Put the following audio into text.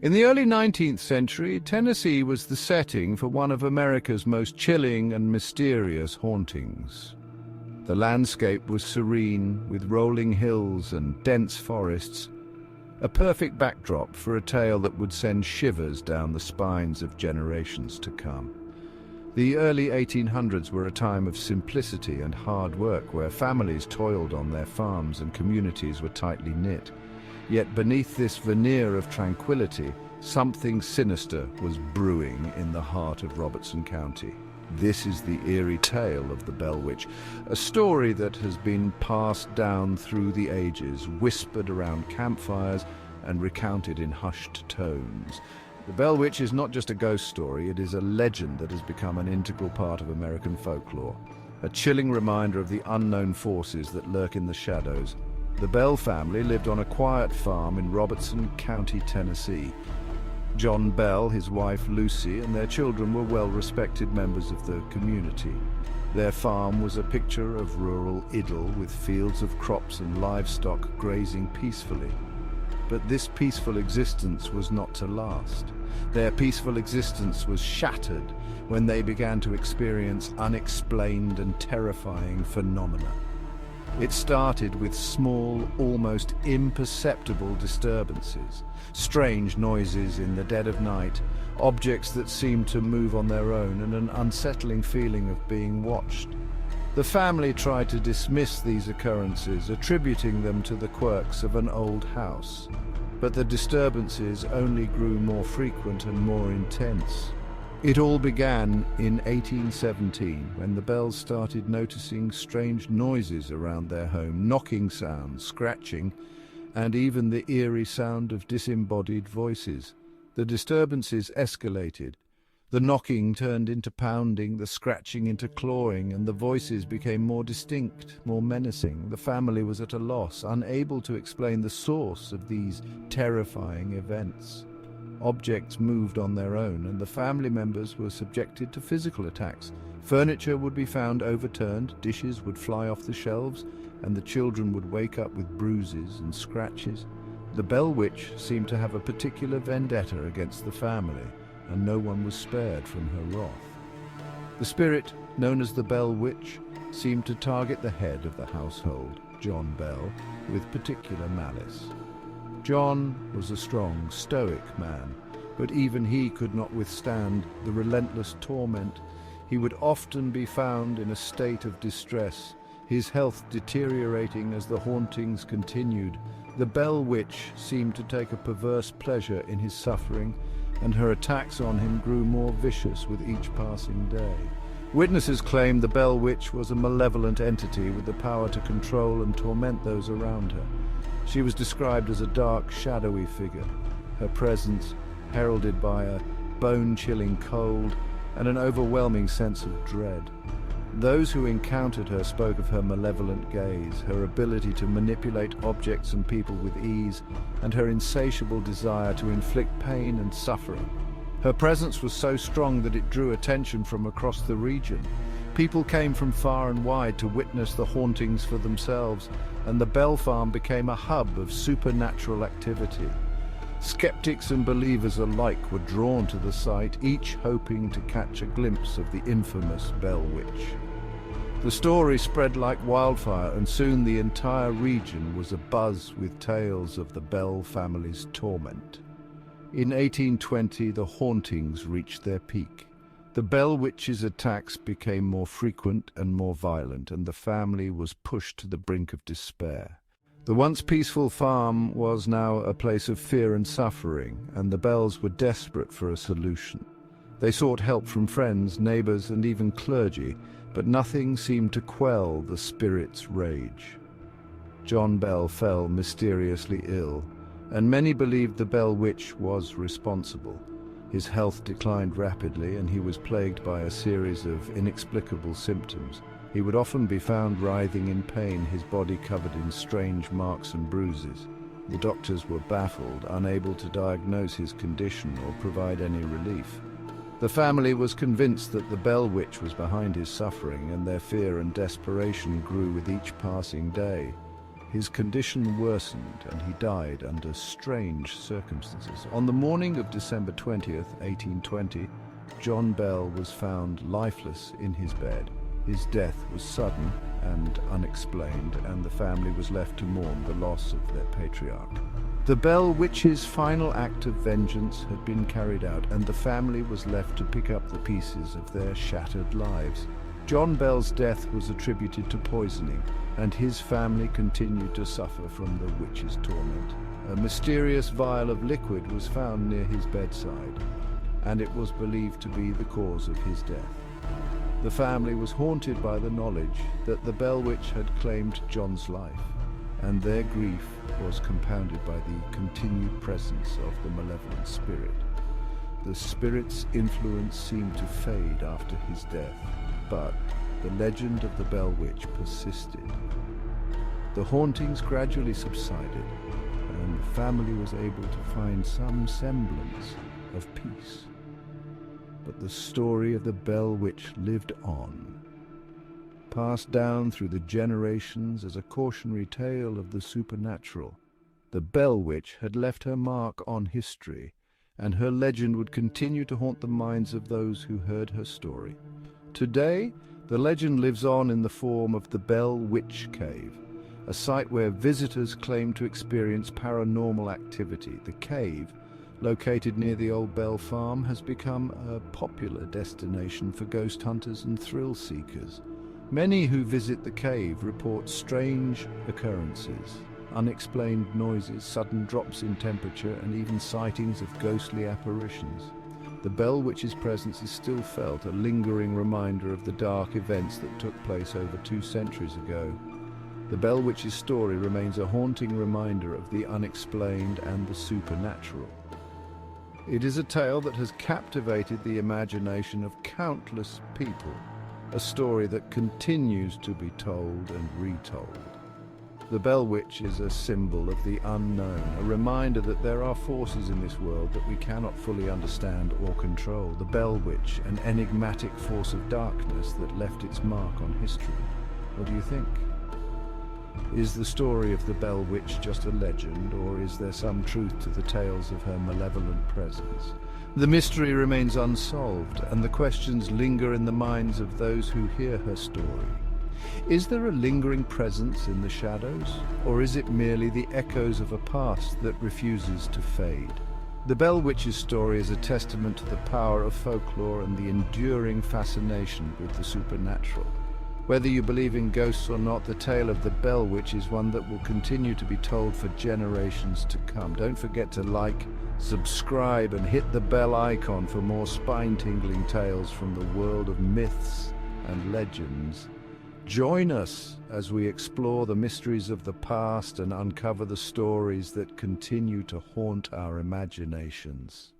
In the early 19th century, Tennessee was the setting for one of America's most chilling and mysterious hauntings. The landscape was serene, with rolling hills and dense forests, a perfect backdrop for a tale that would send shivers down the spines of generations to come. The early 1800s were a time of simplicity and hard work, where families toiled on their farms and communities were tightly knit. Yet beneath this veneer of tranquility, something sinister was brewing in the heart of Robertson County. This is the eerie tale of the Bell Witch, a story that has been passed down through the ages, whispered around campfires and recounted in hushed tones. The Bell Witch is not just a ghost story, it is a legend that has become an integral part of American folklore, a chilling reminder of the unknown forces that lurk in the shadows. The Bell family lived on a quiet farm in Robertson County, Tennessee. John Bell, his wife Lucy, and their children were well-respected members of the community. Their farm was a picture of rural idyll, with fields of crops and livestock grazing peacefully. But this peaceful existence was not to last. Their peaceful existence was shattered when they began to experience unexplained and terrifying phenomena. It started with small, almost imperceptible disturbances, strange noises in the dead of night, objects that seemed to move on their own, and an unsettling feeling of being watched. The family tried to dismiss these occurrences, attributing them to the quirks of an old house. But the disturbances only grew more frequent and more intense. It all began in 1817, when the Bells started noticing strange noises around their home, knocking sounds, scratching, and even the eerie sound of disembodied voices. The disturbances escalated. The knocking turned into pounding, the scratching into clawing, and the voices became more distinct, more menacing. The family was at a loss, unable to explain the source of these terrifying events. Objects moved on their own, and the family members were subjected to physical attacks. Furniture would be found overturned, dishes would fly off the shelves, and the children would wake up with bruises and scratches. The Bell Witch seemed to have a particular vendetta against the family, and no one was spared from her wrath. The spirit, known as the Bell Witch, seemed to target the head of the household, John Bell, with particular malice. John was a strong, stoic man, but even he could not withstand the relentless torment. He would often be found in a state of distress, his health deteriorating as the hauntings continued. The Bell Witch seemed to take a perverse pleasure in his suffering, and her attacks on him grew more vicious with each passing day. Witnesses claimed the Bell Witch was a malevolent entity with the power to control and torment those around her. She was described as a dark, shadowy figure, her presence heralded by a bone-chilling cold and an overwhelming sense of dread. Those who encountered her spoke of her malevolent gaze, her ability to manipulate objects and people with ease, and her insatiable desire to inflict pain and suffering. Her presence was so strong that it drew attention from across the region. People came from far and wide to witness the hauntings for themselves, and the Bell Farm became a hub of supernatural activity. Skeptics and believers alike were drawn to the site, each hoping to catch a glimpse of the infamous Bell Witch. The story spread like wildfire, and soon the entire region was abuzz with tales of the Bell family's torment. In 1820, the hauntings reached their peak. The Bell Witch's attacks became more frequent and more violent, and the family was pushed to the brink of despair. The once peaceful farm was now a place of fear and suffering, and the Bells were desperate for a solution. They sought help from friends, neighbors, and even clergy, but nothing seemed to quell the spirit's rage. John Bell fell mysteriously ill, and many believed the Bell Witch was responsible. His health declined rapidly, and he was plagued by a series of inexplicable symptoms. He would often be found writhing in pain, his body covered in strange marks and bruises. The doctors were baffled, unable to diagnose his condition or provide any relief. The family was convinced that the Bell Witch was behind his suffering, and their fear and desperation grew with each passing day. His condition worsened and he died under strange circumstances. On the morning of December 20th, 1820, John Bell was found lifeless in his bed. His death was sudden and unexplained, and the family was left to mourn the loss of their patriarch. The Bell Witch's final act of vengeance had been carried out, and the family was left to pick up the pieces of their shattered lives. John Bell's death was attributed to poisoning, and his family continued to suffer from the witch's torment. A mysterious vial of liquid was found near his bedside, and it was believed to be the cause of his death. The family was haunted by the knowledge that the Bell Witch had claimed John's life, and their grief was compounded by the continued presence of the malevolent spirit. The spirit's influence seemed to fade after his death, but the legend of the Bell Witch persisted. The hauntings gradually subsided, and the family was able to find some semblance of peace. But the story of the Bell Witch lived on, passed down through the generations as a cautionary tale of the supernatural. The Bell Witch had left her mark on history, and her legend would continue to haunt the minds of those who heard her story. Today, the legend lives on in the form of the Bell Witch Cave, a site where visitors claim to experience paranormal activity. The cave, located near the old Bell Farm, has become a popular destination for ghost hunters and thrill seekers. Many who visit the cave report strange occurrences, unexplained noises, sudden drops in temperature, and even sightings of ghostly apparitions. The Bell Witch's presence is still felt, a lingering reminder of the dark events that took place over 2 centuries ago. The Bell Witch's story remains a haunting reminder of the unexplained and the supernatural. It is a tale that has captivated the imagination of countless people, a story that continues to be told and retold. The Bell Witch is a symbol of the unknown, a reminder that there are forces in this world that we cannot fully understand or control. The Bell Witch, an enigmatic force of darkness that left its mark on history. What do you think? Is the story of the Bell Witch just a legend, or is there some truth to the tales of her malevolent presence? The mystery remains unsolved, and the questions linger in the minds of those who hear her story. Is there a lingering presence in the shadows, or is it merely the echoes of a past that refuses to fade? The Bell Witch's story is a testament to the power of folklore and the enduring fascination with the supernatural. Whether you believe in ghosts or not, the tale of the Bell Witch is one that will continue to be told for generations to come. Don't forget to like, subscribe, and hit the bell icon for more spine-tingling tales from the world of myths and legends. Join us as we explore the mysteries of the past and uncover the stories that continue to haunt our imaginations.